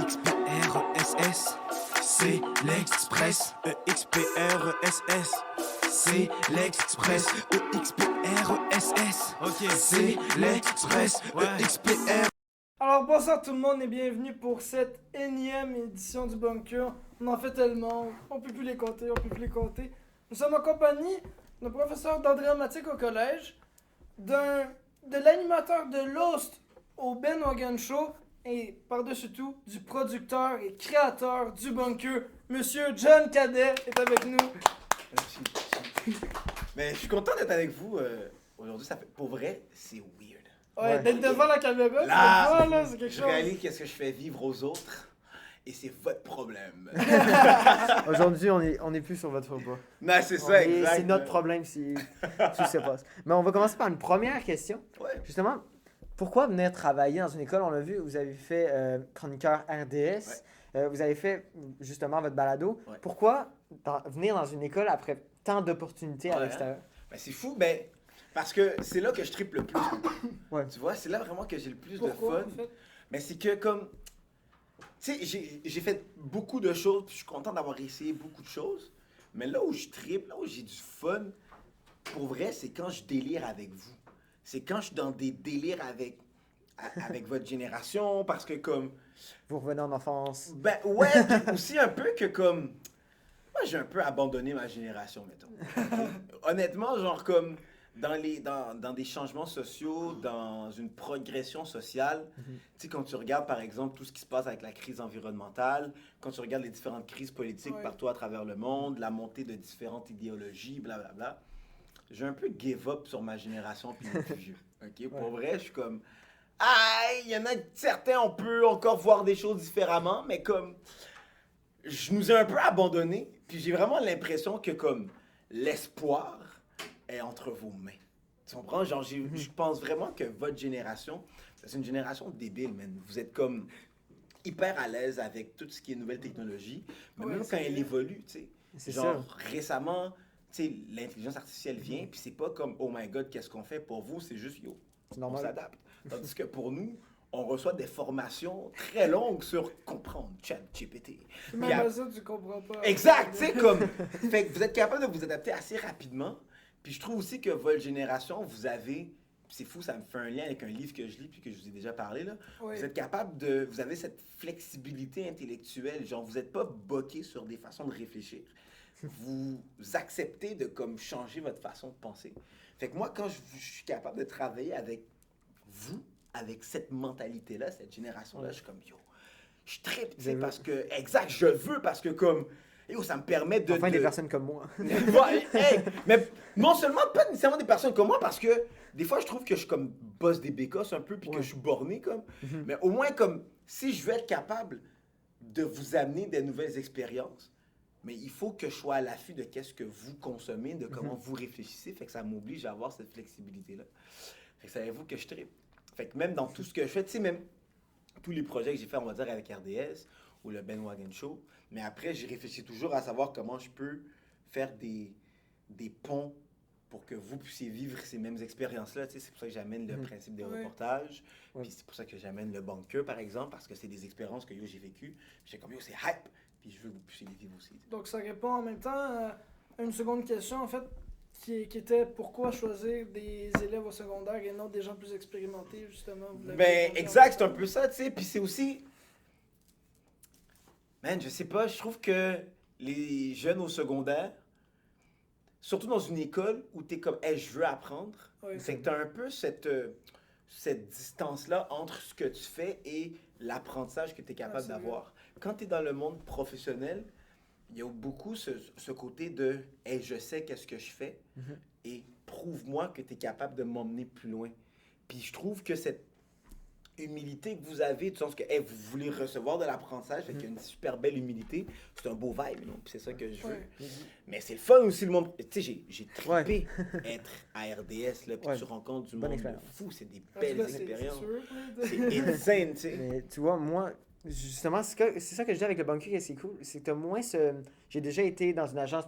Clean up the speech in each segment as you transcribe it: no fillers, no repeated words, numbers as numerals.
EXPRESS, c'est l'Express. EXPRESS, c'est l'Express. EXPRESS, ok, c'est l'Express. EXPR. Alors bonsoir tout le monde et bienvenue pour cette énième édition du Bunker. On en fait tellement, on peut plus les compter. Nous sommes en compagnie d'un professeur d'andrématique au collège, de l'animateur de Lost au Ben Wagon Show et par-dessus tout du producteur et créateur du Bunker, Monsieur John Cadet est avec nous. Merci. Mais je suis content d'être avec vous aujourd'hui. Pour vrai, c'est weird. Ouais, d'être devant la caméra, Là, là, c'est quelque je chose. réalise qu'est-ce que je fais vivre aux autres et c'est votre problème. Aujourd'hui, on est plus sur votre repas. Non, c'est ça, exact. C'est notre problème si tout se passe. Mais on va commencer par une première question. Ouais. Justement, pourquoi venir travailler dans une école? On l'a vu, vous avez fait chroniqueur RDS, vous avez fait justement votre balado. Ouais. Pourquoi venir dans une école après tant d'opportunités à l'extérieur? Ben, c'est fou, parce que c'est là que je tripe le plus. Ouais. Tu vois, c'est là vraiment que j'ai le plus Pourquoi, de fun. en fait? Mais c'est que comme... Tu sais, j'ai fait beaucoup de choses, puis je suis content d'avoir essayé beaucoup de choses. Mais là où je tripe, là où j'ai du fun, pour vrai, c'est quand je délire avec vous. C'est quand je suis dans des délires avec votre génération, parce que comme... Vous revenez en enfance. Ben ouais, puis aussi un peu que comme... Moi, j'ai un peu abandonné ma génération, mettons. Honnêtement, genre comme... Dans des changements sociaux, dans une progression sociale, tu sais, quand tu regardes par exemple tout ce qui se passe avec la crise environnementale, quand tu regardes les différentes crises politiques partout à travers le monde, la montée de différentes idéologies, blablabla, j'ai un peu give up sur ma génération puis les plus vieux. Ok, pour vrai, je suis comme, il y en a certains, on peut encore voir des choses différemment, mais comme, je nous ai un peu abandonnés, puis j'ai vraiment l'impression que comme l'espoir est entre vos mains. Tu comprends? Genre, je pense vraiment que votre génération, c'est une génération débile, man. Vous êtes comme hyper à l'aise avec tout ce qui est nouvelle technologie, mais même quand elle évolue, tu sais. C'est Genre, ça. récemment, tu sais, l'intelligence artificielle vient, puis c'est pas comme, oh my god, qu'est-ce qu'on fait? Pour vous, c'est juste, yo, C'est on normal. s'adapte. Tandis que pour nous, on reçoit des formations très longues sur comprendre ChatGPT. Même à ça, tu comprends pas. Exact, tu sais, comme. Fait que vous êtes capable de vous adapter assez rapidement. Puis je trouve aussi que votre génération, vous avez. C'est fou, ça me fait un lien avec un livre que je lis puis que je vous ai déjà parlé, là. Oui. Vous êtes capable de. Vous avez cette flexibilité intellectuelle. Genre, vous n'êtes pas bloqué sur des façons de réfléchir. Vous acceptez de comme changer votre façon de penser. Fait que moi, quand je suis capable de travailler avec vous, avec cette mentalité-là, cette génération-là, je suis comme yo. Je tripe, tu sais, parce que. Exact, je veux parce que comme. Yo, ça me permet de. Enfin, des personnes comme moi. Ouais, hey, mais non seulement pas nécessairement des personnes comme moi, parce que des fois je trouve que je suis comme boss des bécosses un peu, puis que je suis borné comme. Mais au moins comme si je veux être capable de vous amener des nouvelles expériences, mais il faut que je sois à l'affût de qu'est-ce que vous consommez, de comment vous réfléchissez, fait que ça m'oblige à avoir cette flexibilité-là. Fait que savez-vous que je tripe. Fait que même dans tout ce que je fais, tu sais, même tous les projets que j'ai fait, on va dire, avec RDS ou le Ben Wagon Show, mais après, j'y réfléchis toujours à savoir comment je peux faire des ponts pour que vous puissiez vivre ces mêmes expériences-là. Tu sais, c'est pour ça que j'amène le principe des reportages. Puis c'est pour ça que j'amène le bunker, par exemple, parce que c'est des expériences que yo, j'ai vécues. J'étais comme, yo, c'est hype. Puis je veux que vous puissiez les vivre aussi. Donc ça répond en même temps à une seconde question, en fait, qui était pourquoi choisir des élèves au secondaire et non des gens plus expérimentés, justement. Vous l'avez Ben, répondu exact, c'est en un peu ça, tu sais. Puis c'est aussi... Man, je sais pas, je trouve que les jeunes au secondaire, surtout dans une école où t'es comme, hey, je veux apprendre, Oui. fait que t'as un peu cette distance-là entre ce que tu fais et l'apprentissage que t'es capable c'est d'avoir. Quand t'es dans le monde professionnel, il y a beaucoup ce côté de, hey, je sais qu'est-ce que je fais et prouve-moi que t'es capable de m'emmener plus loin. Puis je trouve que cette humilité que vous avez, du sens que hey, vous voulez recevoir de l'apprentissage, fait qu'il y a une super belle humilité, c'est un beau vibe, non? Puis c'est ça que je veux. Mais c'est le fun aussi, le monde. Tu sais, j'ai trippé être à RDS, là, puis tu rencontres du monde fou, c'est des belles expériences. C'est insane, tu sais. Mais tu vois, moi, justement, c'est ça que je dis avec le bunker, que c'est cool. C'est que t'as moins ce. J'ai déjà été dans une agence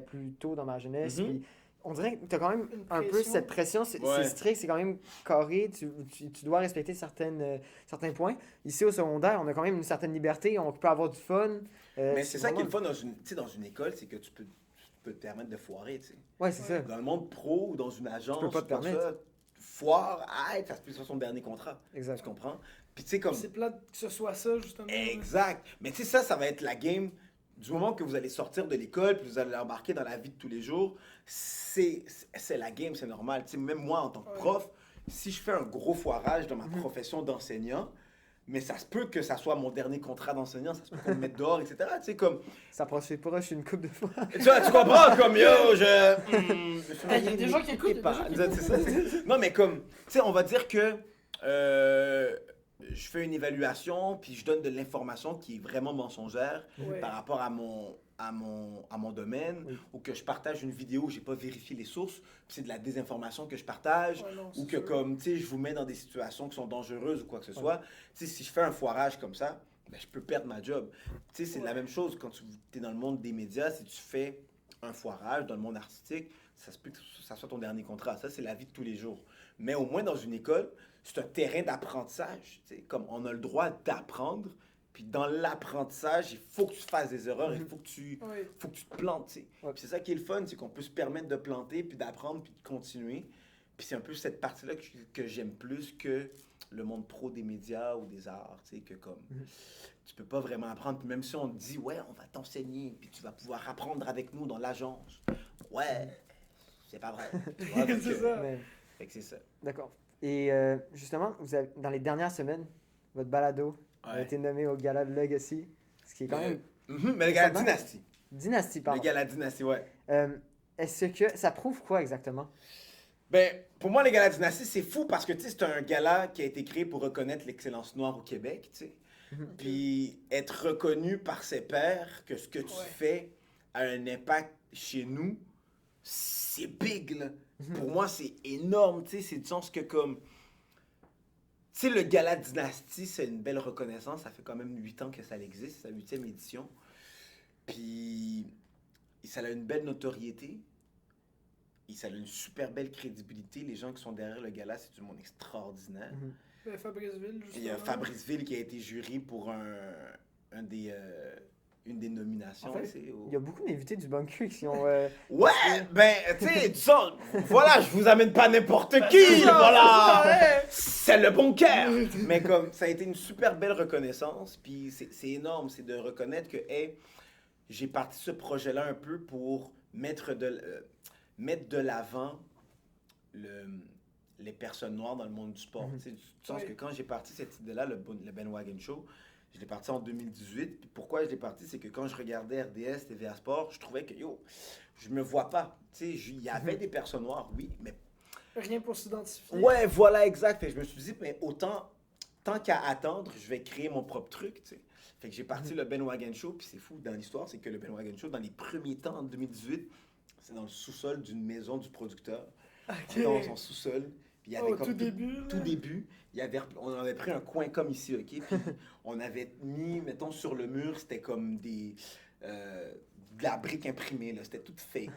plus tôt dans ma jeunesse, puis on dirait que tu as quand même Une un peu pression. cette pression, c'est Ouais. strict, c'est quand même carré, tu dois respecter certains points. Ici au secondaire, on a quand même une certaine liberté, on peut avoir du fun. Mais c'est ça qui est vraiment- le fun dans une école, c'est que tu peux te permettre de foirer, tu sais. Ouais, c'est Ouais. ça. Dans le monde pro ou dans une agence, peux pas te ou quoi que ce permettre. soit, foire, ça se peut sur son dernier contrat. Exact. Tu comprends? Puis tu sais, comme. C'est plate que ce soit ça, justement. Exact. Mais tu sais, ça va être la game. Du moment que vous allez sortir de l'école, puis vous allez embarquer dans la vie de tous les jours, c'est la game, c'est normal. Tu sais, même moi, en tant que Ouais. prof, si je fais un gros foirage dans ma profession d'enseignant, mais ça se peut que ça soit mon dernier contrat d'enseignant, ça se peut qu'on me mette dehors, etc. Tu sais, comme, Ça proche une coupe de fois. tu comprends, comme yo, Il y a des gens qui écoutent, il y a des pas. gens qui C'est ça, non, mais comme, tu sais, on va dire que je fais une évaluation, puis je donne de l'information qui est vraiment mensongère Ouais. par rapport à mon domaine, Oui. ou que je partage une vidéo où j'ai pas vérifié les sources, puis c'est de la désinformation que je partage, Ouais, non, ou c'est que sûr. comme, tu sais, je vous mets dans des situations qui sont dangereuses ou quoi que ce soit. Tu sais, si je fais un foirage comme ça, ben, je peux perdre ma job. Tu sais, c'est la Ouais. même chose quand tu es dans le monde des médias, si tu fais un foirage dans le monde artistique, ça se peut que ça soit ton dernier contrat. Ça, c'est la vie de tous les jours. Mais au moins, dans une école, c'est un terrain d'apprentissage. Tu sais, comme on a le droit d'apprendre, puis dans l'apprentissage, il faut que tu fasses des erreurs, il faut que tu Ouais. te plantes, tu sais. Ouais. Puis c'est ça qui est le fun, c'est qu'on peut se permettre de planter, puis d'apprendre, puis de continuer. Puis c'est un peu cette partie-là que j'aime plus que le monde pro des médias ou des arts, tu sais, que comme... Tu peux pas vraiment apprendre, puis même si on te dit, ouais, on va t'enseigner, puis tu vas pouvoir apprendre avec nous dans l'agence. Ouais, c'est pas vrai. Tu vois, donc, C'est ça. Mais- fait que c'est ça. D'accord. Et justement, dans les dernières semaines, votre balado a Ouais. été nommé au Gala de Legacy, ce qui est quand même Mais le gars, Ça va? Dynastie. dynastie, Le pardon. gars, la Dynastie, ouais. Est-ce que ça prouve quoi exactement? Ben, pour moi, les galas Dynastie, c'est fou parce que, tu sais, c'est un gala qui a été créé pour reconnaître l'excellence noire au Québec, tu sais. Puis être reconnu par ses pairs que ce que tu Ouais. fais a un impact chez nous, c'est big, là. Pour moi, c'est énorme, tu sais. C'est du sens que, comme... Tu sais, le gala Dynastie, c'est une belle reconnaissance. Ça fait quand même 8 ans que ça existe, c'est sa 8e édition. Puis, ça a une belle notoriété. Et ça a une super belle crédibilité. Les gens qui sont derrière le gala, c'est du monde extraordinaire. Ben, Fabriceville, Il y a justement. Fabrice Ville qui a été jury pour une des nominations. En fait, c'est au- Il y a beaucoup d'invités du bunker qui ont... Ouais, ben, tu sais, du sens, voilà, je vous amène pas n'importe qui, C'est ça, voilà. c'est ça, ouais. C'est le bon cœur. Mais comme, ça a été une super belle reconnaissance, puis c'est énorme, c'est de reconnaître que, hey, j'ai parti ce projet-là un peu pour mettre de l'avant les personnes noires dans le monde du sport. Tu sais, du sens Oui. que quand j'ai parti cette idée-là, le Ben Wagon Show, je l'ai parti en 2018. Puis pourquoi je l'ai parti, c'est que quand je regardais RDS, TVA Sport, je trouvais que, yo, je me vois pas. Tu sais, il y avait des personnes noires, oui, mais... Rien pour s'identifier. Ouais, voilà, exact. Fait que je me suis dit, mais autant, tant qu'à attendre, je vais créer mon propre truc, tu sais. Fait que j'ai parti le Ben Wagon Show, puis c'est fou dans l'histoire, c'est que le Ben Wagon Show, dans les premiers temps, en 2018, c'est dans le sous-sol d'une maison du producteur. Ok. Dans son sous-sol. Puis il y avait Au comme tout début, là. tout début, on avait pris un coin comme ici, OK? Puis on avait mis, mettons, sur le mur, c'était comme de la brique imprimée, là. C'était tout fake.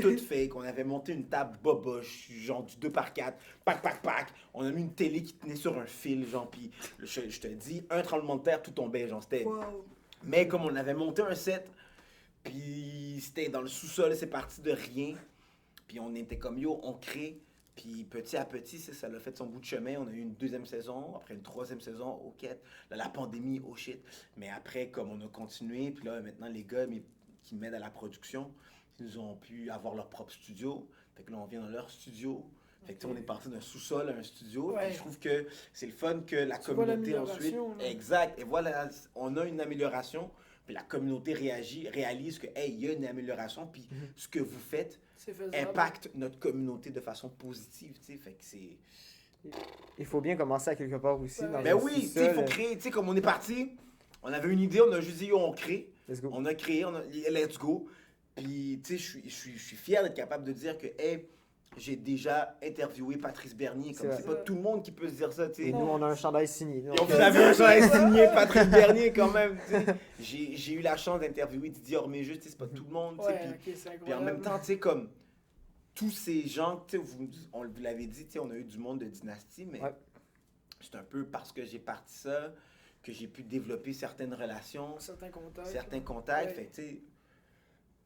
Tout fake. On avait monté une table boboche, genre du 2x4, pac. On a mis une télé qui tenait sur un fil, genre, puis je te dis, un tremblement de terre, tout tombait, genre, c'était... Wow. Mais comme on avait monté un set, puis c'était dans le sous-sol, c'est parti de rien. Puis on était comme, yo, on crée. Puis petit à petit, ça l'a fait son bout de chemin. On a eu une 2e saison, après une 3e saison, ok. Là, la pandémie, oh shit. Mais après, comme on a continué, puis là, maintenant, les gars qui m'aident à la production, ils ont pu avoir leur propre studio. Fait que là, on vient dans leur studio. Fait que tu sais, on est parti d'un sous-sol à un studio. Ouais. Puis je trouve que c'est le fun que la Tu vois communauté ensuite... l'amélioration, là. Exact. Et voilà, on a une amélioration. Puis la communauté réalise que, hey, il y a une amélioration. Puis ce que vous faites C'est faisable. impacte notre communauté de façon positive, tu sais. Fait que c'est... Il faut bien commencer à quelque part aussi. Ouais. Dans Ben un oui, tu sais, sous-sol. il faut créer. Tu sais, comme on est parti, on avait une idée, on a juste dit, yo, on crée. Let's go. On a créé, let's go. Puis, tu sais, je suis fier d'être capable de dire que, hey, j'ai déjà interviewé Patrice Bernier. Comme C'est c'est vrai. pas tout le monde qui peut se dire ça, tu sais. Et nous, on a un chandail signé. Et vous avez un chandail signé Patrice Bernier quand même, tu sais. J'ai eu la chance d'interviewer Didier Orméjus, tu sais, c'est pas tout le monde, tu sais. Ouais, Puis ok, c'est puis en incroyable. même temps, tu sais, comme, tous ces gens, tu sais, on vous l'avez dit, tu sais, on a eu du monde de dynastie, mais c'est un peu parce que j'ai parti ça que j'ai pu développer certaines relations, Certains contacts. Ouais. Fait que, tu sais,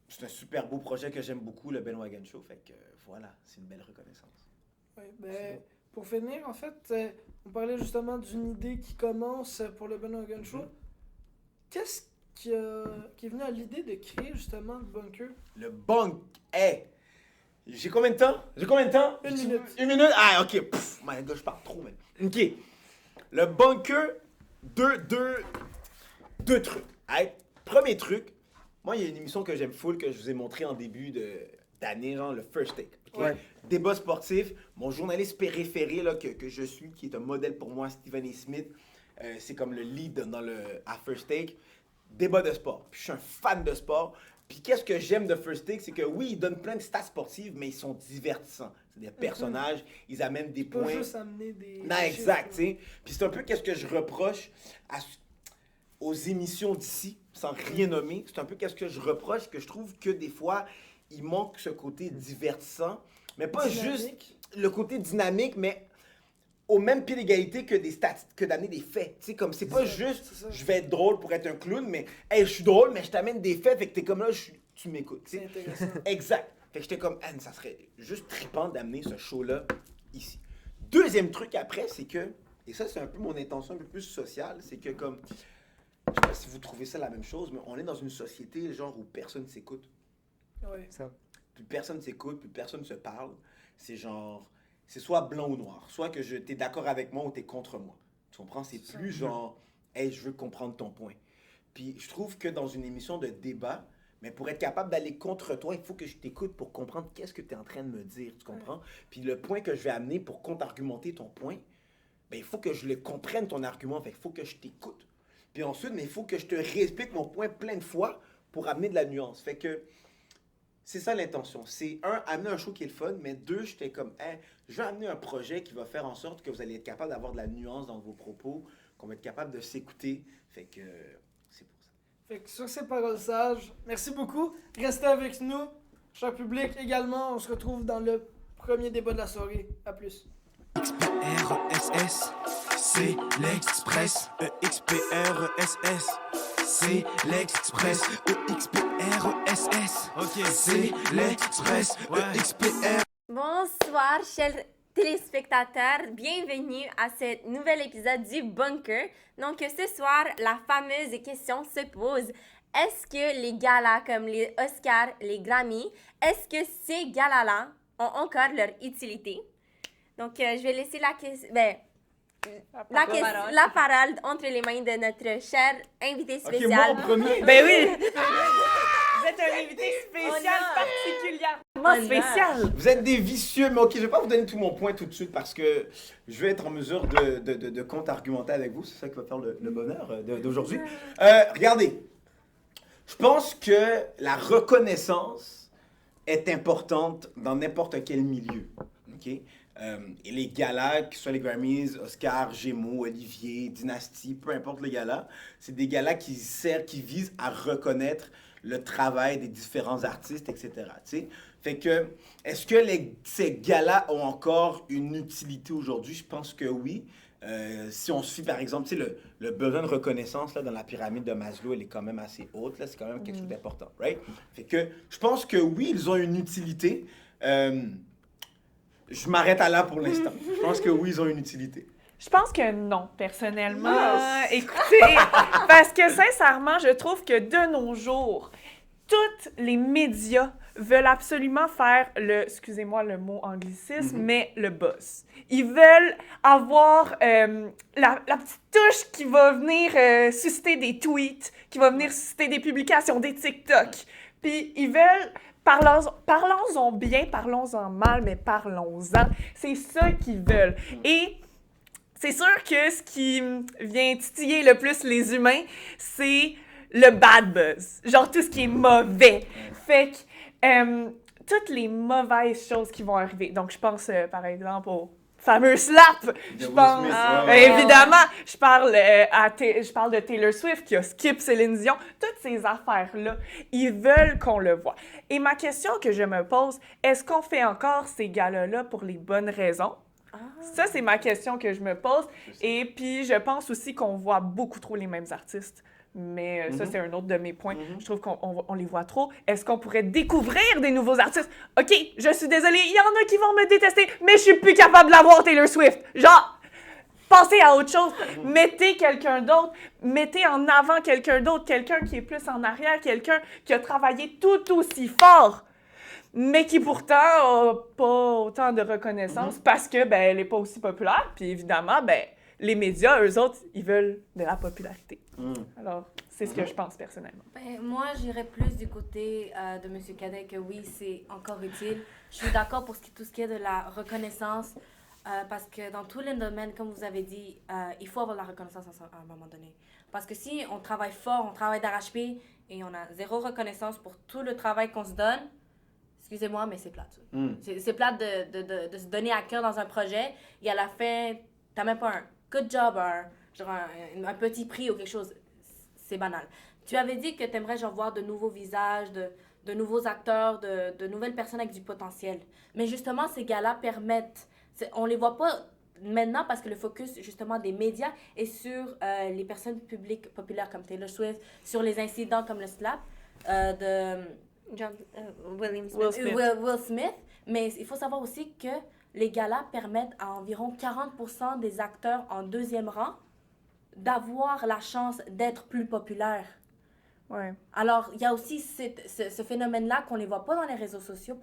c'est un super beau projet que j'aime beaucoup, le Ben Wagon Show. Fait que voilà, c'est une belle reconnaissance. Ouais, pour finir, en fait, on parlait justement d'une idée qui commence pour le Ben Wagon Show. Qu'est-ce qui est venu à l'idée de créer justement le bunker? Le bunk, j'ai combien de temps? Une minute. Une minute? Ah, ok. Pff, my God, je parle trop, man. Ok. Le bunker, deux trucs. Hey, premier truc, moi, il y a une émission que j'aime full que je vous ai montré en début d'année, genre le First Take. Okay? Ouais. Débat sportif. Mon journaliste préféré là, que je suis, qui est un modèle pour moi, Stephen A. Smith, c'est comme le lead à First Take. Débat de sport. Puis je suis un fan de sport. Puis qu'est-ce que j'aime de First Take, c'est que oui, ils donnent plein de stats sportives, mais ils sont divertissants. C'est des personnages, ils amènent des points. Pas juste amener des... Non, exact, tu sais. Puis c'est un peu qu'est-ce que je reproche aux émissions d'ici, sans rien nommer. C'est un peu qu'est-ce que je reproche, que je trouve que des fois, il manque ce côté divertissant. Mais pas juste le côté dynamique, mais au même pied d'égalité que des stats, que d'amener des faits. Tu sais, comme c'est pas juste je vais être drôle pour être un clown, mais hey, je suis drôle, mais je t'amène des faits, fait que t'es comme là, tu m'écoutes. C'est intéressant. Exact. Fait que j'étais comme, Anne, ça serait juste trippant d'amener ce show-là ici. Deuxième truc après, c'est que, et ça c'est un peu mon intention un peu plus sociale, c'est que comme, je sais pas si vous trouvez ça la même chose, mais on est dans une société genre où personne s'écoute. Ouais. Ça. Plus personne s'écoute, plus personne se parle. C'est genre, c'est soit blanc ou noir. Soit que t'es d'accord avec moi ou t'es contre moi. Tu comprends? C'est plus genre, hey, je veux comprendre ton point. Puis je trouve que dans une émission de débat, mais pour être capable d'aller contre toi, il faut que je t'écoute pour comprendre qu'est-ce que tu es en train de me dire. Tu comprends? Puis le point que je vais amener pour contre-argumenter ton point, ben, il faut que je le comprenne ton argument. Fait il faut que je t'écoute. Puis ensuite, mais il faut que je te réexplique mon point plein de fois pour amener de la nuance. Fait que c'est ça l'intention. C'est amener un show qui est le fun, mais deux, j'étais comme, hey, je vais amener un projet qui va faire en sorte que vous allez être capable d'avoir de la nuance dans vos propos, qu'on va être capable de s'écouter. Fait que c'est pour ça. Fait que sur ces paroles sages, merci beaucoup. Restez avec nous. Cher public, également, on se retrouve dans le premier débat de la soirée. À plus. XPRESS, c'est l'Express. EXPRESS, c'est l'Express. EXPRESS, ok, c'est l'Express. EXPR. Bonsoir, chers téléspectateurs. Bienvenue à ce nouvel épisode du Bunker. Donc, ce soir, la fameuse question se pose. Est-ce que les galas comme les Oscars, les Grammy, est-ce que ces galas-là ont encore leur utilité? Donc, je vais laisser la parole entre les mains de notre cher invité spécial. Ok, moi en premier. Ben oui! Vous êtes un invité spécial, particulièrement spécial. Vous êtes des vicieux, mais ok, je vais pas vous donner tout mon point tout de suite parce que je vais être en mesure de contre-argumenter avec vous. C'est ça qui va faire le bonheur d'aujourd'hui. Regardez, je pense que la reconnaissance est importante dans n'importe quel milieu. Ok? Et les galas, que ce soit les Grammys, Oscars, Gémeaux, Olivier, Dynastie, peu importe le gala, c'est des galas qui visent à reconnaître le travail des différents artistes, etc. T'sais? Fait que, est-ce que ces galas ont encore une utilité aujourd'hui? Je pense que oui. Si on suit, par exemple, le besoin de reconnaissance là, dans la pyramide de Maslow, elle est quand même assez haute. Là, c'est quand même quelque chose d'important, right? Fait que, je pense que oui, ils ont une utilité. Je m'arrête à là pour l'instant. Je pense que oui, ils ont une utilité. Je pense que non, personnellement. Écoutez, parce que sincèrement, je trouve que de nos jours, tous les médias veulent absolument faire excusez-moi le mot anglicisme, mais le buzz. Ils veulent avoir la petite touche qui va venir susciter des tweets, qui va venir susciter des publications, des TikTok. Puis ils veulent... Parlons-en bien, parlons-en mal, mais parlons-en. C'est ça qu'ils veulent. Et c'est sûr que ce qui vient titiller le plus les humains, c'est le bad buzz. Genre tout ce qui est mauvais. Fait que toutes les mauvaises choses qui vont arriver. Donc je pense par exemple fameux slap, De je Will pense. Smith, Évidemment, je parle de Taylor Swift qui a skip Céline Dion. Toutes ces affaires-là, ils veulent qu'on le voit. Et ma question que je me pose, est-ce qu'on fait encore ces galas-là pour les bonnes raisons? Ça, c'est ma question que je me pose. Et puis, je pense aussi qu'on voit beaucoup trop les mêmes artistes. Mais ça, c'est un autre de mes points. Je trouve qu'on les voit trop. Est-ce qu'on pourrait découvrir des nouveaux artistes? OK, je suis désolée, il y en a qui vont me détester, mais je suis plus capable de l'avoir, Taylor Swift. Genre, pensez à autre chose. Mettez quelqu'un d'autre. Mettez en avant quelqu'un d'autre. Quelqu'un qui est plus en arrière. Quelqu'un qui a travaillé tout aussi fort, mais qui pourtant n'a pas autant de reconnaissance parce que, ben, elle n'est pas aussi populaire. Puis évidemment, ben, les médias, eux autres, ils veulent de la popularité. Alors, c'est ce que je pense personnellement. Ben, moi, j'irais plus du côté de M. Cadet que oui, c'est encore utile. Je suis d'accord pour tout ce qui est de la reconnaissance parce que dans tous les domaines, comme vous avez dit, il faut avoir la reconnaissance à un moment donné. Parce que si on travaille fort, on travaille d'arrache-pied et on a zéro reconnaissance pour tout le travail qu'on se donne, excusez-moi, mais c'est plate. C'est plate de se donner à cœur dans un projet et à la fin, t'as même pas un good job, un petit prix ou quelque chose. C'est banal. Tu avais dit que tu aimerais voir de nouveaux visages, de nouveaux acteurs, de nouvelles personnes avec du potentiel. Mais justement, ces gars-là permettent... On les voit pas maintenant parce que le focus, justement, des médias est sur les personnes publiques populaires comme Taylor Swift, sur les incidents comme le slap Will Smith. Will Smith. Mais il faut savoir aussi que les galas permettent à environ 40% des acteurs en deuxième rang d'avoir la chance d'être plus populaires. Ouais. Alors, il y a aussi ce phénomène-là qu'on ne les voit pas dans les réseaux sociaux,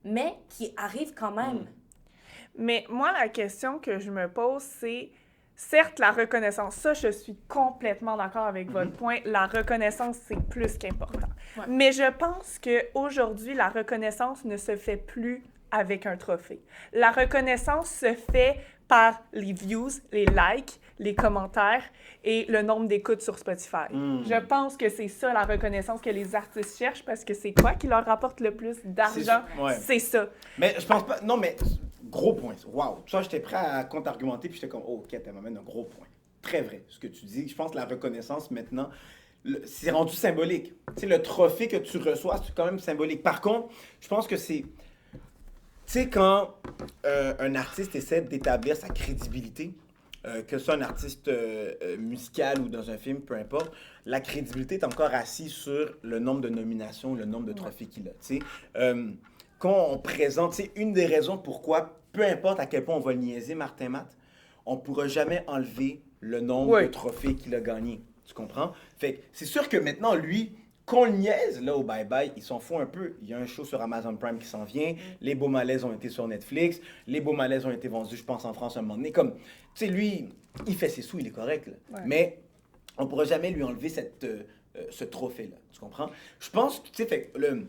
mais qui arrive quand même. Mais moi, la question que je me pose, c'est, certes, la reconnaissance, ça, je suis complètement d'accord avec votre point, la reconnaissance, c'est plus qu'important. Ouais. Mais je pense qu'aujourd'hui, la reconnaissance ne se fait plus avec un trophée. La reconnaissance se fait par les views, les likes, les commentaires et le nombre d'écoutes sur Spotify. Je pense que c'est ça la reconnaissance que les artistes cherchent parce que c'est quoi qui leur rapporte le plus d'argent? C'est ça. Mais je pense pas... Non, mais gros point. Wow. Ça, j'étais prêt à contre-argumenter, puis j'étais comme, oh, OK, tu m'amènes un gros point. Très vrai, ce que tu dis. Je pense que la reconnaissance, maintenant, c'est rendu symbolique. Tu sais, le trophée que tu reçois, c'est quand même symbolique. Par contre, je pense que c'est... Tu sais, quand un artiste essaie d'établir sa crédibilité, que ce soit un artiste musical ou dans un film, peu importe, la crédibilité est encore assise sur le nombre de nominations, le nombre de trophées qu'il a. Tu sais, quand on présente, c'est une des raisons pourquoi, peu importe à quel point on va niaiser Martin Matt, on ne pourra jamais enlever le nombre de trophées qu'il a gagné. Tu comprends? Fait que c'est sûr que maintenant, lui, qu'on le niaise, là, au bye-bye, il s'en fout un peu. Il y a un show sur Amazon Prime qui s'en vient. Les Beaux Malaises ont été sur Netflix. Les Beaux Malaises ont été vendus, je pense, en France un moment donné. Comme, tu sais, lui, il fait ses sous, il est correct. Là. Ouais. Mais on ne pourra jamais lui enlever ce trophée-là. Tu comprends? Je pense, tu sais, fait tu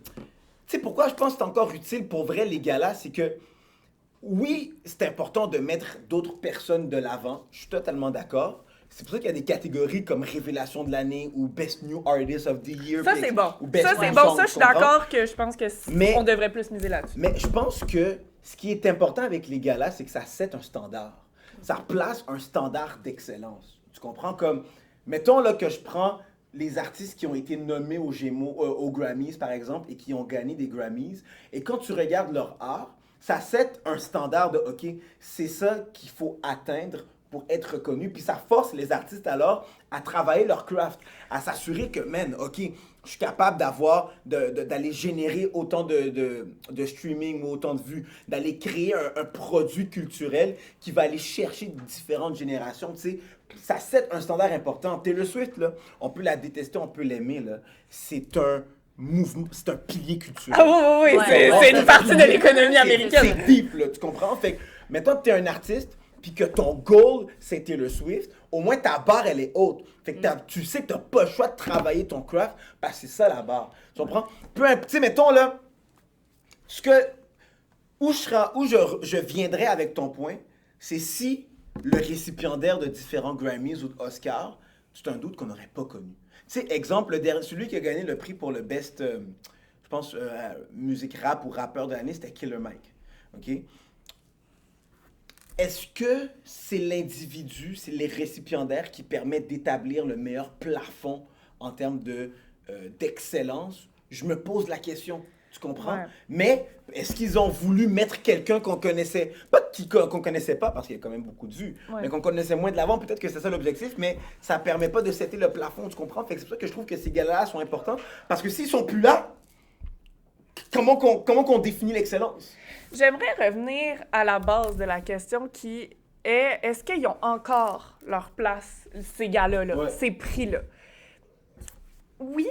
sais, pourquoi je pense que c'est encore utile pour vrai, les galas, c'est que, oui, c'est important de mettre d'autres personnes de l'avant. Je suis totalement d'accord. C'est pour ça qu'il y a des catégories comme Révélation de l'année ou Best New Artist of the Year. Ça, c'est bon. Ou Best ça, c'est New bon. Song, Ça, je suis d'accord que je pense que on devrait plus miser là-dessus. Mais je pense que ce qui est important avec les galas, c'est que ça set un standard. Ça place un standard d'excellence. Tu comprends? Comme, mettons là que je prends les artistes qui ont été nommés aux Grammys, par exemple, et qui ont gagné des Grammys. Et quand tu regardes leur art, ça set un standard de, OK, c'est ça qu'il faut atteindre pour être reconnu, puis ça force les artistes alors à travailler leur craft, à s'assurer que, man, OK, je suis capable d'aller générer autant de streaming ou autant de vues, d'aller créer un produit culturel qui va aller chercher différentes générations, tu sais. Ça set un standard important. Taylor Swift, là, on peut la détester, on peut l'aimer, là. C'est un mouvement, c'est un pilier culturel. Ah oui, c'est une partie de l'économie américaine. C'est deep, là, tu comprends? Fait que, mettons que tu es un artiste, puis que ton goal, c'est Taylor Swift, au moins ta barre, elle est haute. Fait que tu sais que tu n'as pas le choix de travailler ton craft, parce que c'est ça la barre. Tu comprends? Tu sais, mettons là, où je viendrais avec ton point, c'est si le récipiendaire de différents Grammys ou Oscars, c'est un doute qu'on n'aurait pas connu. Tu sais, exemple, celui qui a gagné le prix pour le best, je pense, musique rap ou rappeur de l'année, c'était Killer Mike. OK? est-ce que c'est l'individu, c'est les récipiendaires qui permettent d'établir le meilleur plafond en termes d'excellence? Je me pose la question, tu comprends? Ouais. Mais est-ce qu'ils ont voulu mettre quelqu'un qu'on connaissait, pas qu'on connaissait pas, parce qu'il y a quand même beaucoup de vues, Ouais. mais qu'on connaissait moins de l'avant, peut-être que c'est ça l'objectif, mais ça permet pas de setter le plafond, tu comprends? Fait que c'est pour ça que je trouve que ces gars-là sont importants, parce que s'ils sont plus là, comment qu'on définit l'excellence? J'aimerais revenir à la base de la question qui est est-ce qu'ils ont encore leur place, ces gars-là, Ouais. ces prix-là? Oui,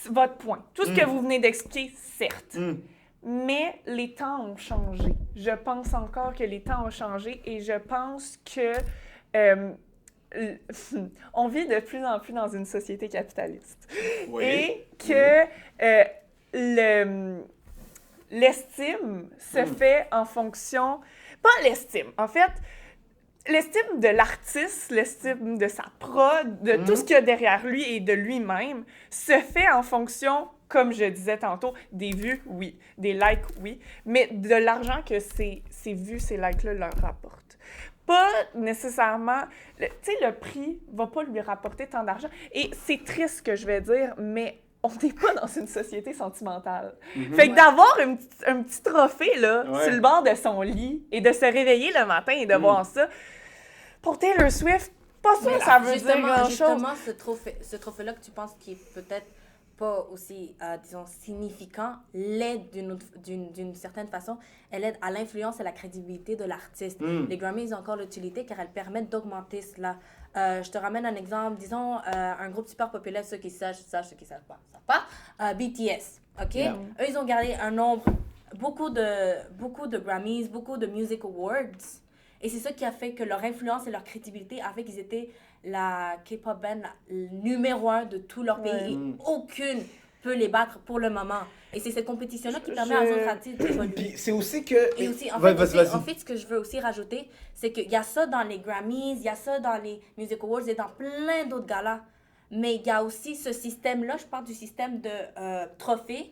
votre point. Tout ce que vous venez d'expliquer, certes. Mais les temps ont changé. Je pense encore que les temps ont changé et je pense que on vit de plus en plus dans une société capitaliste. Oui. Et que l'estime se fait en fonction... Pas l'estime, en fait, l'estime de l'artiste, l'estime de sa prod, de tout ce qu'il y a derrière lui et de lui-même, se fait en fonction, comme je disais tantôt, des vues, oui, des likes, oui, mais de l'argent que ces vues, ces likes-là leur rapportent. Pas nécessairement... Tu sais, le prix va pas lui rapporter tant d'argent. Et c'est triste ce que je vais dire, mais on n'est pas dans une société sentimentale. Fait que d'avoir un petit trophée, là, sur le bord de son lit et de se réveiller le matin et de voir ça, pour Taylor Swift, pas sûr ça veut dire grand-chose. Justement, ce trophée-là que tu penses qui est peut-être pas aussi, disons, significant, l'aide d'une certaine façon, elle aide à l'influence et à la crédibilité de l'artiste. Les Grammys ont encore l'utilité car elles permettent d'augmenter cela. Je te ramène un exemple, disons, un groupe super populaire, ceux qui savent, ceux qui savent pas, BTS, OK? Yeah. Eux, ils ont gardé un nombre, beaucoup de Grammys, beaucoup de Music Awards. Et c'est ça qui a fait que leur influence et leur crédibilité a fait qu'ils étaient la K-pop band numéro 1 de tout leur pays. Et aucune peut les battre pour le moment. Et c'est cette compétition-là qui permet à un autre artiste d'évoluer. Puis c'est aussi que... Et aussi, en Vas-y, fait, vas-y. en fait, ce que je veux aussi rajouter, c'est qu'il y a ça dans les Grammys, il y a ça dans les Music Awards et dans plein d'autres galas. Mais il y a aussi ce système-là, je parle du système de trophées,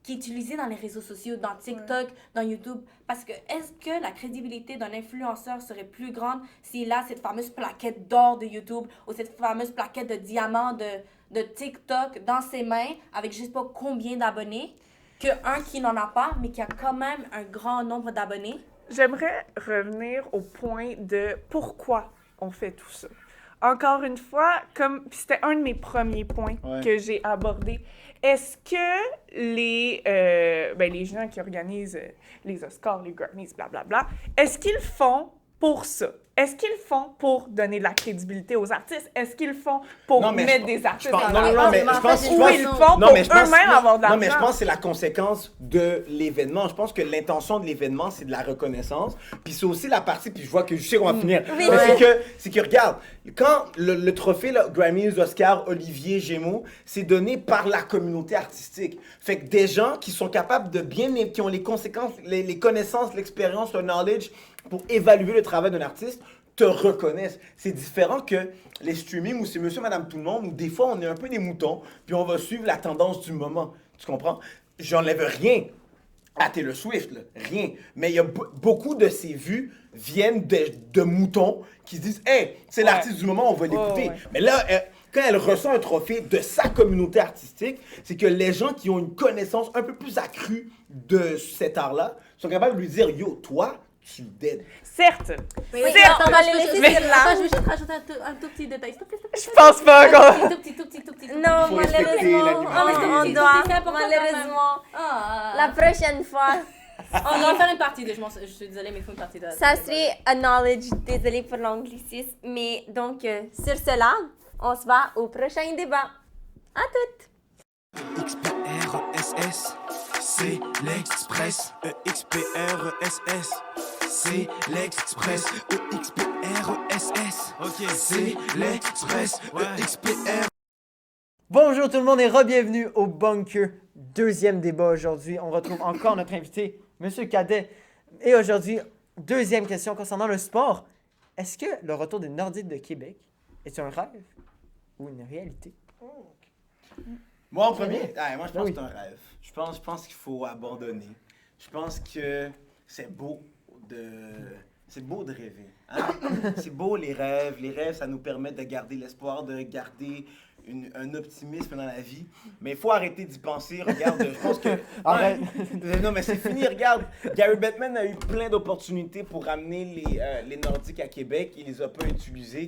qui est utilisé dans les réseaux sociaux, dans TikTok, dans YouTube. Parce que est-ce que la crédibilité d'un influenceur serait plus grande s'il a cette fameuse plaquette d'or de YouTube ou cette fameuse plaquette de diamant de TikTok dans ses mains avec je sais pas combien d'abonnés qu'un qui n'en a pas, mais qui a quand même un grand nombre d'abonnés? J'aimerais revenir au point de pourquoi on fait tout ça. Encore une fois, puis c'était un de mes premiers points que j'ai abordé. Est-ce que les gens qui organisent les Oscars, les Grammys, blablabla, est-ce qu'ils font pour ça? Est-ce qu'ils font pour donner de la crédibilité aux artistes? Est-ce qu'ils font pour mettre des artistes en avant? Non, mais je pense... Ou ils le font pour eux-mêmes avoir de l'argent? Non, mais je pense que c'est la conséquence de l'événement. Je pense que l'intention de l'événement, c'est de la reconnaissance. Puis c'est aussi la partie, puis je vois que je sais qu'on va finir. Oui. Mais c'est que, regarde, quand le trophée là, Grammys, Oscars, Olivier, Gémeaux, c'est donné par la communauté artistique. Fait que des gens qui sont capables de qui ont les conséquences, les connaissances, l'expérience, le knowledge pour évaluer le travail d'un artiste, te reconnaissent. C'est différent que les streamings où c'est monsieur, madame, tout le monde, où des fois on est un peu des moutons, puis on va suivre la tendance du moment. Tu comprends? J'enlève rien à Taylor Swift, là, rien. Mais il y a beaucoup de ces vues viennent de moutons qui se disent « Hey, c'est l'artiste du moment, on va l'écouter. Mais là, quand elle reçoit un trophée de sa communauté artistique, c'est que les gens qui ont une connaissance un peu plus accrue de cet art-là sont capables de lui dire « Yo, toi, tu dead. » Certes. Oui, on va les laisser sur là. Je vais juste rajouter un tout petit détail. S'il te plaît, Je pense pas qu'on... Tout petit. Non, Faut respecter malheureusement, l'animation. on doit. C'est important quand même. Malheureusement, Ah. la prochaine fois, On va faire une partie de. Je suis désolée, mais il faut une partie de. ça serait a knowledge. Désolée pour l'anglicisme. Mais donc, sur cela, on se va au prochain débat. À toutes! XPRESS, c'est l'Express. EXPRESS, c'est l'Express. EXPRESS, ok, c'est l'Express. EXPR. Bonjour tout le monde et re-bienvenue au Bunker. Deuxième débat aujourd'hui. On retrouve encore notre invité, Monsieur Cadet. Et aujourd'hui, deuxième question concernant le sport. Est-ce que le retour des Nordiques de Québec est un rêve ou une réalité? Moi, en premier, moi, je pense Oui. que c'est un rêve. Je pense qu'il faut abandonner. Je pense que c'est beau C'est beau de rêver. Hein? C'est beau les rêves. Les rêves, ça nous permet de garder l'espoir, de garder un optimisme dans la vie. Mais il faut arrêter d'y penser. Regarde, je pense que... Arrête. Non, mais c'est fini. Regarde, Gary Bettman a eu plein d'opportunités pour amener les Nordiques à Québec. Il les a pas utilisées.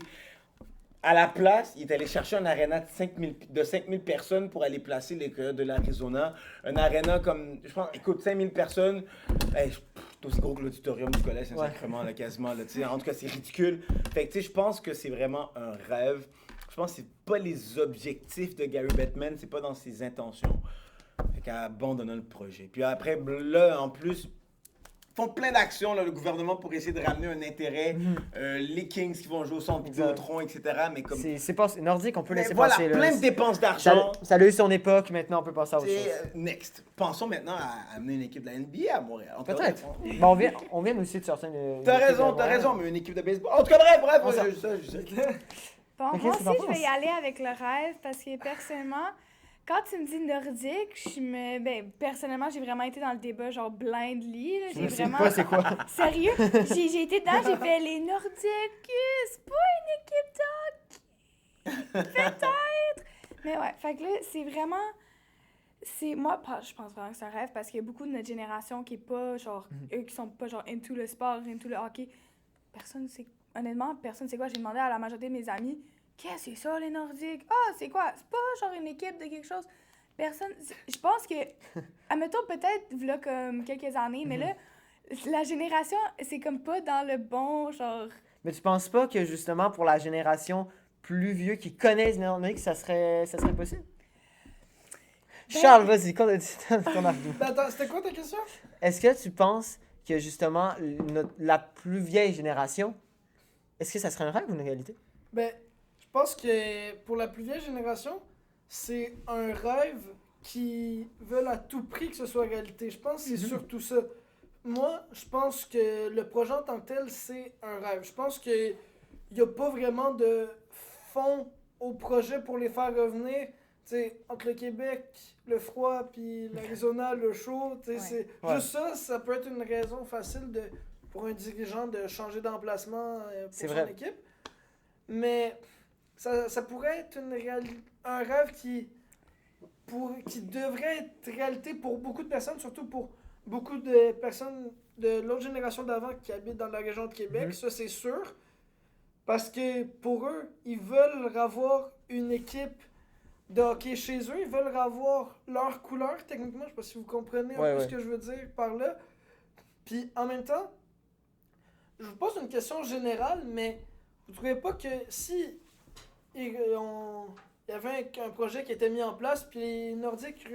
À la place, il est allé chercher un aréna de 5000 personnes pour aller placer les Coyotes de l'Arizona. Un aréna comme, je pense, écoute, 5000 personnes. C'est aussi gros que l'auditorium du collège Saint-Sacrement, là, quasiment. Là, en tout cas, c'est ridicule. Fait que, je pense que c'est vraiment un rêve. Je pense que c'est pas les objectifs de Gary Bettman, c'est pas dans ses intentions. Fait qu'abandonnons le projet. Puis après, là, en plus, font plein d'actions, là, le gouvernement, pour essayer de ramener un intérêt. Les Kings qui vont jouer au centre Vidéotron, etc. Mais comme... C'est pas nordique, on peut laisser voilà, passer. Là. Plein de dépenses d'argent. Ça a eu son époque, maintenant on peut passer à autre chose. Next. Pensons maintenant à amener une équipe de la NBA à Montréal. Peut-être. On vient aussi de sortir une... T'as raison, mais une équipe de baseball. En tout cas, bref, je sais. Bon, Ok, moi c'est aussi, pas je vais faux. y aller avec le rêve parce que personnellement, quand tu me dis nordique, personnellement, j'ai vraiment été dans le débat genre blindly. Là. J'ai Je sais vraiment... pas c'est quoi. Sérieux? J'ai été dedans, j'ai fait les Nordiques, c'est pas une équipe de hockey. Peut-être. Mais ouais, fait que là, c'est vraiment... Moi, je pense vraiment que c'est un rêve parce qu'il y a beaucoup de notre génération qui est pas genre... Eux qui sont pas genre into le sport, into le hockey. Honnêtement, personne sait quoi. J'ai demandé à la majorité de mes amis, qu'est-ce que c'est ça, les Nordiques? Ah, c'est quoi? C'est pas genre une équipe de quelque chose. Personne... Je pense que... Admettons, peut-être, là, comme quelques années, mais là, la génération, c'est comme pas dans le bon, genre... Mais tu penses pas que justement pour la génération plus vieux qui connaissent les Nordiques, ça serait possible? Charles, vas-y, ton argument. Attends, c'était quoi ta question? Est-ce que tu penses que justement la plus vieille génération, est-ce que ça serait un rêve ou une réalité? Ben, je pense que pour la plus vieille génération, c'est un rêve qui veulent à tout prix que ce soit réalité. Je pense que c'est surtout ça. Moi, je pense que le projet en tant que tel, c'est un rêve. Je pense qu'il n'y a pas vraiment de fonds au projet pour les faire revenir. T'sais, entre le Québec, le froid, puis l'Arizona, le chaud, c'est juste ça peut être une raison facile pour un dirigeant de changer d'emplacement pour son équipe. Mais ça pourrait être un rêve qui devrait être réalité pour beaucoup de personnes, surtout pour beaucoup de personnes de l'autre génération d'avant qui habitent dans la région de Québec, ça c'est sûr. Parce que pour eux, ils veulent avoir une équipe de hockey chez eux, ils veulent avoir leur couleur techniquement, je sais pas si vous comprenez un peu ce que je veux dire par là. Puis en même temps, je vous pose une question générale, mais vous trouvez pas que si il y avait un projet qui était mis en place, puis les Nordiques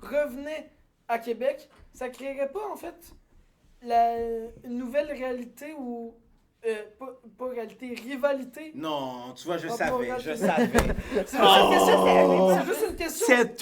revenaient à Québec, ça créerait pas en fait une nouvelle réalité ou pas réalité, rivalité? Non, tu vois, je Ah, savais. pour C'est juste une question. C'est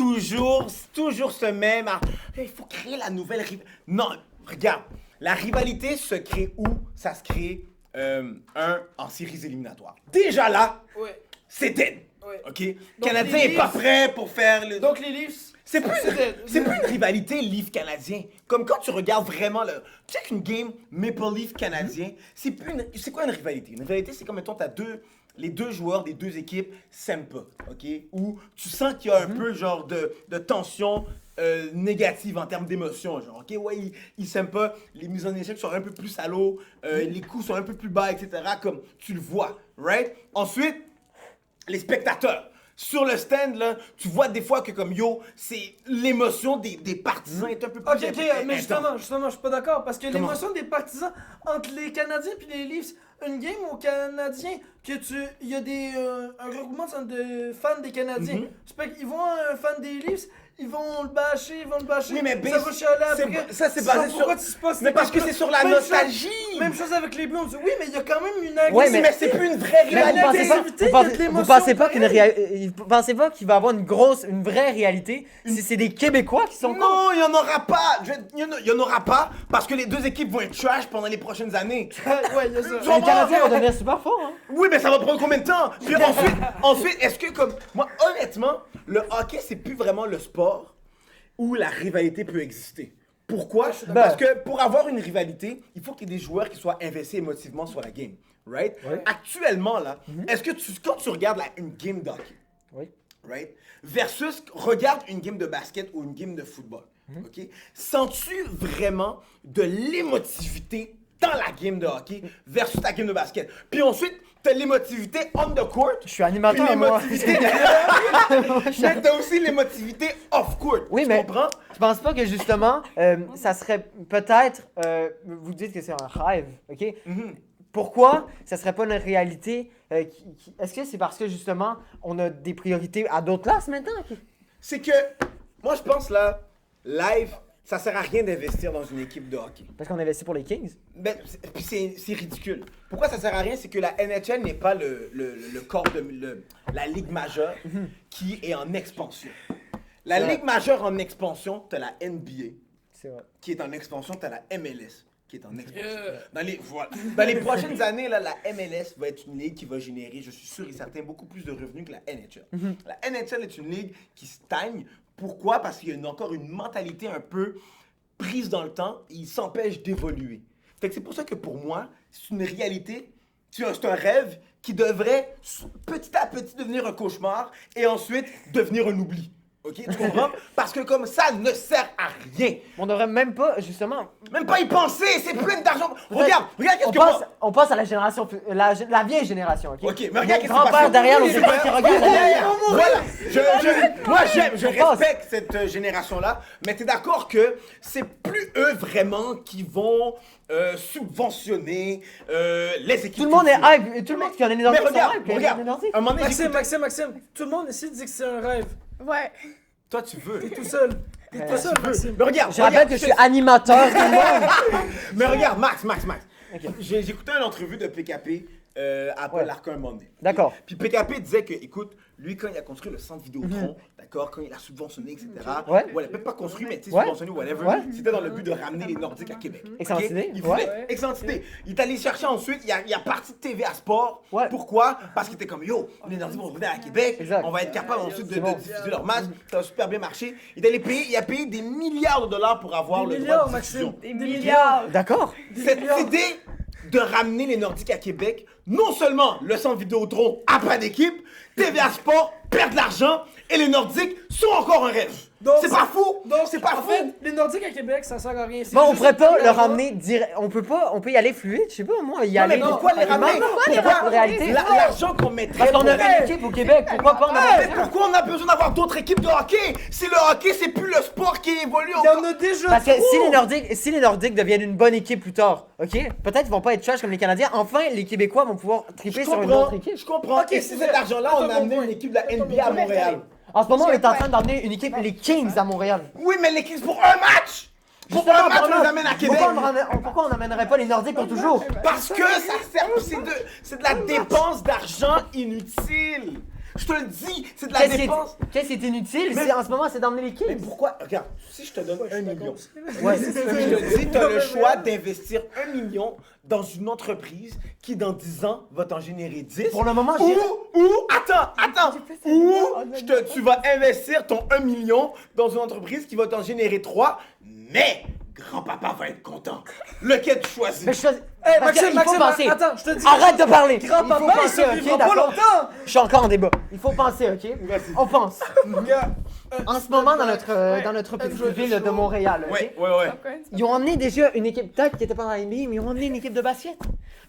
toujours ce même... Il faut créer la nouvelle rivalité. Non, regarde, la rivalité se crée où? Ça se crée, en séries éliminatoires. Déjà là, Ouais. c'est dead. Ouais. OK? Donc, Canadien les n'est pas Leafs- prêt pour faire le... Donc les Leafs, C'est plus dead. une rivalité Leaf-Canadien. Comme quand tu regardes vraiment le... Tu sais qu'une game Maple Leaf-Canadien, c'est quoi une rivalité? Une rivalité, c'est comme, mettons, les deux joueurs des deux équipes s'aiment pas, OK? Ou tu sens qu'il y a un peu, genre, de tension négative en termes d'émotion, genre, OK? Ouais, ils s'aiment pas, les mises en échec sont un peu plus salauds, les coups sont un peu plus bas, etc., comme tu le vois, right? Ensuite, les spectateurs. Sur le stand, là, tu vois des fois que comme c'est l'émotion des partisans est un peu plus Ok, mais intense. justement, je suis pas d'accord parce que Comment? l'émotion des partisans entre les Canadiens et les Leafs, une game aux Canadiens, il y a un regroupement de fans des Canadiens. C'est pas qu'ils vont un fan des Leafs, ils vont le bâcher. Oui, mais ça va chialer après. c'est basé sur... Mais parce que c'est sur la nostalgie. Même chose avec les Bleus, on dit oui, mais il y a quand même une Ouais, mais c'est plus une vraie Mais rivalité. vous pensez pas qu'il va y avoir une vraie réalité si c'est des Québécois qui sont contre? Non, il n'y en aura pas. Il y en aura pas parce que les deux équipes vont être trash pendant les prochaines années. Ouais, il y a ça. Les Canadiens vont devenir super forts, hein? Oui, mais ça va prendre combien de temps? Puis ensuite, est-ce que comme... Moi, honnêtement, le hockey, c'est plus vraiment le sport où la rivalité peut exister. Pourquoi? je suis Parce que pour avoir une rivalité, il faut qu'il y ait des joueurs qui soient investis émotivement sur la game. Right? Ouais. Actuellement, là, est-ce que quand tu regardes une game d'hockey, Oui. right? Versus regarde une game de basket ou une game de football, ok? Sens-tu vraiment de l'émotivité dans la game de hockey versus ta game de basket? Puis ensuite, t'as l'émotivité on the court. Je suis animateur, puis moi. l'émotivité... mais t'as aussi l'émotivité off court. Oui, tu mais- comprends? Je pense pas que justement, ça serait peut-être. Vous dites que c'est un rêve, ok? Pourquoi ça serait pas une réalité? Est-ce que c'est parce que justement, on a des priorités à d'autres places maintenant? ok? C'est que, moi je pense là, live, ça sert à rien d'investir dans une équipe de hockey. Parce qu'on investit pour les Kings. Ben, puis c'est ridicule. Pourquoi ça sert à rien? C'est que la NHL n'est pas le corps de la ligue majeure qui est en expansion. La C'est vrai. ligue majeure en expansion, t'as la NBA C'est vrai. qui est en expansion, t'as la MLS qui est en expansion. Dans les prochaines années, là, la MLS va être une ligue qui va générer, je suis sûr et certain, beaucoup plus de revenus que la NHL. La NHL est une ligue qui stagne. Pourquoi? Parce qu'il y a encore une mentalité un peu prise dans le temps et il s'empêche d'évoluer. Fait que c'est pour ça que pour moi, c'est une réalité, c'est un rêve qui devrait petit à petit devenir un cauchemar et ensuite devenir un oubli. Ok, tu comprends? Parce que comme ça ne sert à rien. On devrait même pas, justement. Même pas y penser, c'est plein d'argent. Regarde qu'est-ce On que passe, moi... on passe à la génération, la vieille génération, ok? Ok, mais regarde qu'est-ce qui grand-père passe. derrière, on sait pas qui regarde la dernière. Voilà, moi je On passe. respecte cette génération-là, mais t'es d'accord que c'est plus eux vraiment qui vont subventionner les équipes. Tout le monde est futures. hype, et tout le monde qui en est Mais nordique, sont regarde, hype, les regarde, gens nordiques. un moment donné, Maxime, j'écoutais- Maxime, tout le monde ici dit que c'est un rêve. Ouais. Toi tu veux. T'es tout seul. T'es tout seul, Maxime. Mais regarde, Je rappelle que je suis animateur du monde. Mais regarde, Max. Ok. J'ai écouté une entrevue de PKP après Ouais. l'Arca un moment donné. D'accord. Puis PKP disait que, écoute, lui, quand il a construit le centre Vidéotron, d'accord, quand il a subventionné, etc., Ouais. ou elle a peut-être pas construit, mais tu sais, Ouais. subventionné, whatever, Ouais. c'était dans le but de ramener les Nordiques à Québec. Excellente Ok? idée. Il voulait, Ouais. excellente idée. Il est allé chercher ensuite, il a parti de TVA Sport. Ouais. Pourquoi? Parce qu'il était comme, yo, les Nordiques vont revenir à Québec, Exact. on va être capable ensuite de, C'est bon. de diffuser leur match, ça a super bien marché. Il a payé des milliards de dollars pour avoir Des le milliards, droit de diffusion. Maxime. Des milliards. D'accord. Cette idée de ramener les Nordiques à Québec, non seulement le centre Vidéotron a pas d'équipe, TVA Sport perd de l'argent et les Nordiques sont encore un rêve. Donc, C'est pas fou! Donc, C'est pas en fou! fait, les Nordiques à Québec, ça sert à rien. C'est Bon, on juste pourrait pas que le ramener direct. On peut y aller fluide, je sais pas, moi, y Non, aller. mais pourquoi les ramener? Pourquoi? En réalité, L'argent qu'on mettrait parce qu'on pour a ramener- une équipe au Québec, pourquoi pas en Mais avoir? pourquoi on a besoin d'avoir d'autres équipes de hockey? Si le hockey, c'est plus le sport qui évolue Il y en encore. a déjà Parce que trop. si les Nordiques deviennent une bonne équipe plus tard, ok? Peut-être qu'ils vont pas être trash comme les Canadiens. Enfin, les Québécois vont pouvoir triper sur une autre équipe. Je comprends. Ok, Et c'est si vrai. cet argent-là, on a Attends, amené bon une point. équipe de la NBA à Attends, bon Montréal. En ce moment, on est en train d'emmener une équipe, les Kings à Montréal. Oui, mais l'équipe pour un match! Pour un match, on les amène à Québec. Pourquoi on n'amènerait pas les Nordiques pour toujours? Parce que ça sert, c'est de la dépense d'argent inutile. Je te le dis, c'est de la dépense. Qu'est-ce qui est inutile? Mais- En ce moment, c'est d'emmener les Mais Kings. pourquoi? Regarde, si je te donne 1 million, Ouais. je te dis, tu as le choix d'investir 1 million dans une entreprise qui, dans 10 ans, va t'en générer 10. Pour le moment, Attends, tu vas investir ton 1 million dans une entreprise qui va t'en générer 3, mais grand-papa va être content. Lequel tu choisis? Mais je choisis. Hey, Parce que Maxime, il faut penser. attends, je te dis. Arrête de parler. Grand-papa, Il faut il penser, ok, survivra pas d'accord? longtemps. Je suis encore en débat. Il faut penser, ok? On pense. Gars, En ce moment, dans notre petite ville de Montréal, ok? Ouais. Ils ont emmené déjà une équipe, peut-être qui n'était pas dans la NBA, mais ils ont emmené une équipe de basket.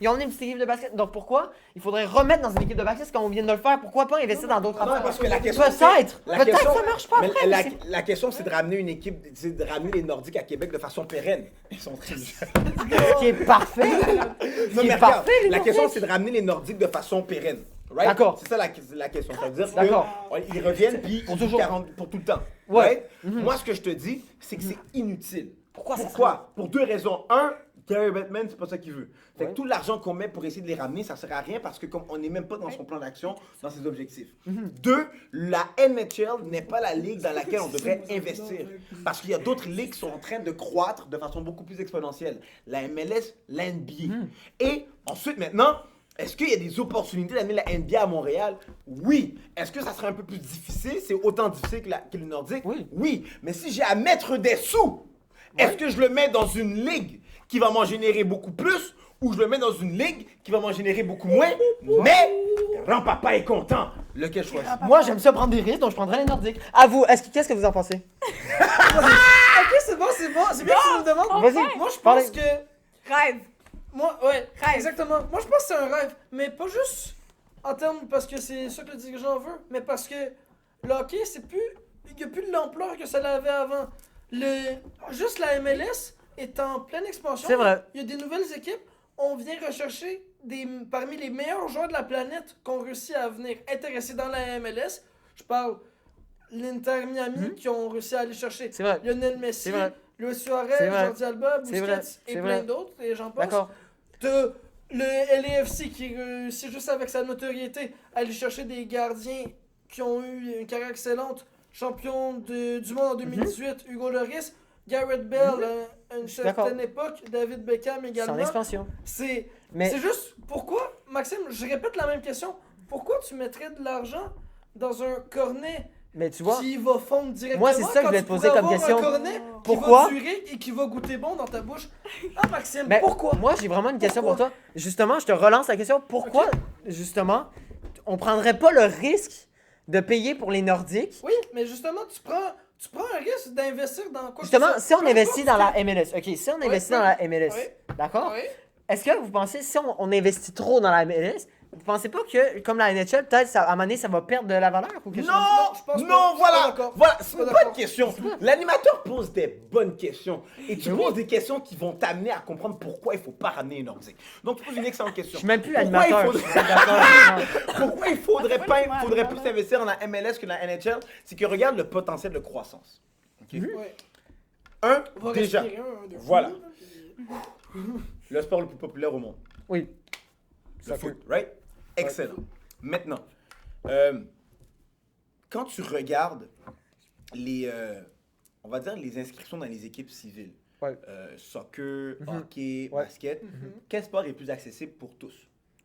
Ils ont emmené une petite équipe de basket. Donc pourquoi? Il faudrait remettre dans une équipe de basket ce qu'on vient de le faire. Pourquoi pas investir dans d'autres Non, affaires? parce que la question, Peut-être. la Peut-être question- ça marche pas mais après. la, mais c'est- la question, c'est de ramener une équipe, c'est de ramener les Nordiques à Québec de façon pérenne. Ils sont très Ce qui est parfait. Non, Ce qui mais est regarde, parfait, les la question, Nordiques. c'est de ramener les Nordiques de façon pérenne. Right? D'accord. C'est ça la question. Ça veut dire D'accord. qu'ils reviennent puis Pour ils jouent toujours. 40 pour tout le temps. Ouais. Right? Moi, ce que je te dis, c'est que c'est inutile. Pourquoi ça Pour 2 raisons. Un, Gary Bettman, c'est pas ça qu'il veut. Fait Ouais. que tout l'argent qu'on met pour essayer de les ramener, ça sert à rien parce que comme on n'est même pas dans son plan d'action, dans ses objectifs. 2, la NHL n'est pas la ligue dans laquelle on devrait investir. Parce qu'il y a d'autres ligues qui sont en train de croître de façon beaucoup plus exponentielle. La MLS, la NBA. Et ensuite, maintenant, est-ce qu'il y a des opportunités d'amener la NBA à Montréal? Oui. Est-ce que ça serait un peu plus difficile? C'est autant difficile que le Nordique? Oui. Oui. Mais si j'ai à mettre des sous, Est-ce que je le mets dans une ligue qui va m'en générer beaucoup plus ou je le mets dans une ligue qui va m'en générer beaucoup moins, mais grand-papa est content? Lequel choisir? Moi, j'aime ça prendre des risques, donc je prendrais les Nordiques. À vous, qu'est-ce que vous en pensez? Ok, c'est bon. C'est bien que tu me demandes. Vas-y. Moi, je Parlez. pense que. Rêve. Moi, ouais, Rêve. exactement. Moi, je pense que c'est un rêve. Mais pas juste en termes parce que c'est ça que le dirigeant veut, mais parce que le hockey, c'est plus. Il n'y a plus de l'ampleur que ça l'avait avant. Juste la MLS est en pleine expansion. C'est vrai. Il y a des nouvelles équipes. On vient rechercher parmi les meilleurs joueurs de la planète qu'on réussit à venir intéresser dans la MLS. Je parle l'Inter Miami qui ont réussi à aller chercher C'est vrai. Lionel Messi, C'est vrai. Luis Suarez, C'est vrai. Jordi Alba, C'est vrai. Busquets et C'est plein vrai. d'autres, et j'en passe. D'accord. T'as le LAFC qui réussit juste avec sa notoriété à aller chercher des gardiens qui ont eu une carrière excellente. Champion du monde en 2018, Hugo Lloris, Gareth Bale à une D'accord. certaine époque, David Beckham C'est en également. expansion. C'est Mais c'est juste, pourquoi, Maxime, je répète la même question, pourquoi tu mettrais de l'argent dans un cornet tu vois, qui va fondre directement moi, c'est ça que je quand voulais tu te poser pourrais comme avoir question. un cornet Pourquoi? qui va durer et qui va goûter bon dans ta bouche? Ah, Maxime, mais pourquoi? moi, j'ai vraiment une question pour Pourquoi? toi. Justement, je te relance la question. Pourquoi, justement, on prendrait pas le risque de payer pour les Nordiques? Oui, mais justement, tu prends un risque d'investir dans quoi Justement, que ce si on soit. investit dans la MLS, ok, si on investit dans la MLS, Oui. d'accord? Oui. Est-ce que vous pensez, si on investit trop dans la MLS, vous pensez pas que, comme la NHL, peut-être, à un moment donné, ça va perdre de la valeur ou quelque chose? Non, je pense pas. Je suis non, pas voilà, d'accord. voilà, Je c'est suis une pas bonne d'accord. question. L'animateur pose des bonnes questions et tu Oui. poses des questions qui vont t'amener à comprendre pourquoi il faut pas ramener une Nordique. Donc tu poses une excellente question. Je suis même plus Pourquoi il l'animateur. faudrait- D'accord. Pourquoi il faudrait Ouais, pas, ouais, faudrait ouais, plus ouais. investir dans la MLS que dans la NHL? C'est que regarde le potentiel de croissance. Ouais. Un, On va déjà, respirer un, deux. voilà. Le sport le plus populaire au monde. Oui. Le foot, right? Excellent. Maintenant, quand tu regardes on va dire les inscriptions dans les équipes civiles, Ouais. soccer, Mhm. hockey, Ouais. basket, quel sport est plus accessible pour tous?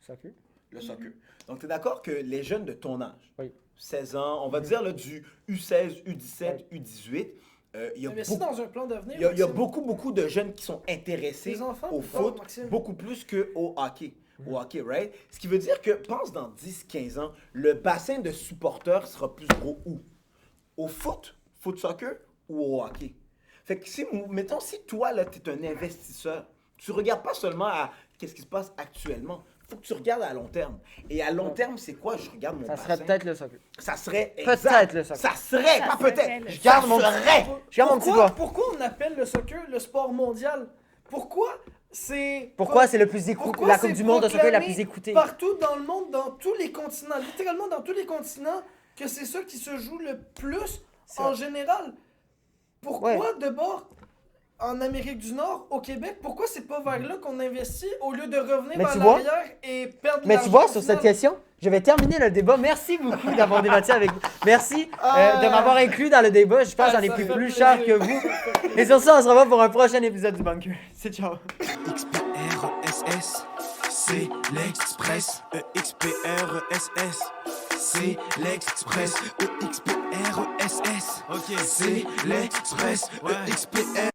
Ça fait? Le soccer. Donc, tu es d'accord que les jeunes de ton âge, Oui. 16 ans, on va dire là, du U16, U17, U18, il y a Investis beaucoup... dans un plan d'avenir. Il y a Maxime. beaucoup de jeunes qui sont intéressés Les enfants, au plus tard, foot, Maxime. beaucoup plus qu'au hockey. Au hockey, right? Ce qui veut dire que, pense dans 10-15 ans, le bassin de supporters sera plus gros où? Au foot soccer ou au hockey? Fait que mettons, si toi, là, t'es un investisseur, tu regardes pas seulement à qu'est-ce qui se passe actuellement. Faut que tu regardes à long terme. Et à long terme, c'est quoi? Je regarde mon Ça bassin. serait peut-être le soccer. Ça serait Peut-être exact. le soccer. Ça serait, Ça pas serait peut-être. le- Je garde mon- Ça serait. Je garde mon petit doigt. Pourquoi on appelle le soccer le sport mondial? Pourquoi c'est... Pourquoi c'est le plus écouté? Pourquoi La Coupe c'est du monde de soccer est la proclamé plus écoutée. Partout dans le monde, dans tous les continents, littéralement dans tous les continents, que c'est ça qui se joue le plus C'est en vrai. général. Pourquoi de bord, en Amérique du Nord, au Québec, pourquoi c'est pas vers là qu'on investit au lieu de revenir Mais vers tu vois- l'arrière et perdre Mais tu l'argent vois, au sur final? cette question, je vais terminer le débat. Merci beaucoup d'avoir débattu avec vous. Merci de m'avoir inclus dans le débat. Je pense que j'en ai Ça pris fait plus plaisir. cher que vous. Et sur ça, on se revoit pour un prochain épisode du Bunker. C'est ciao. XPRESS, c'est l'Express. EXPRESS, c'est l'Express. EXPRESS, ok, c'est l'Express. EXPRESS.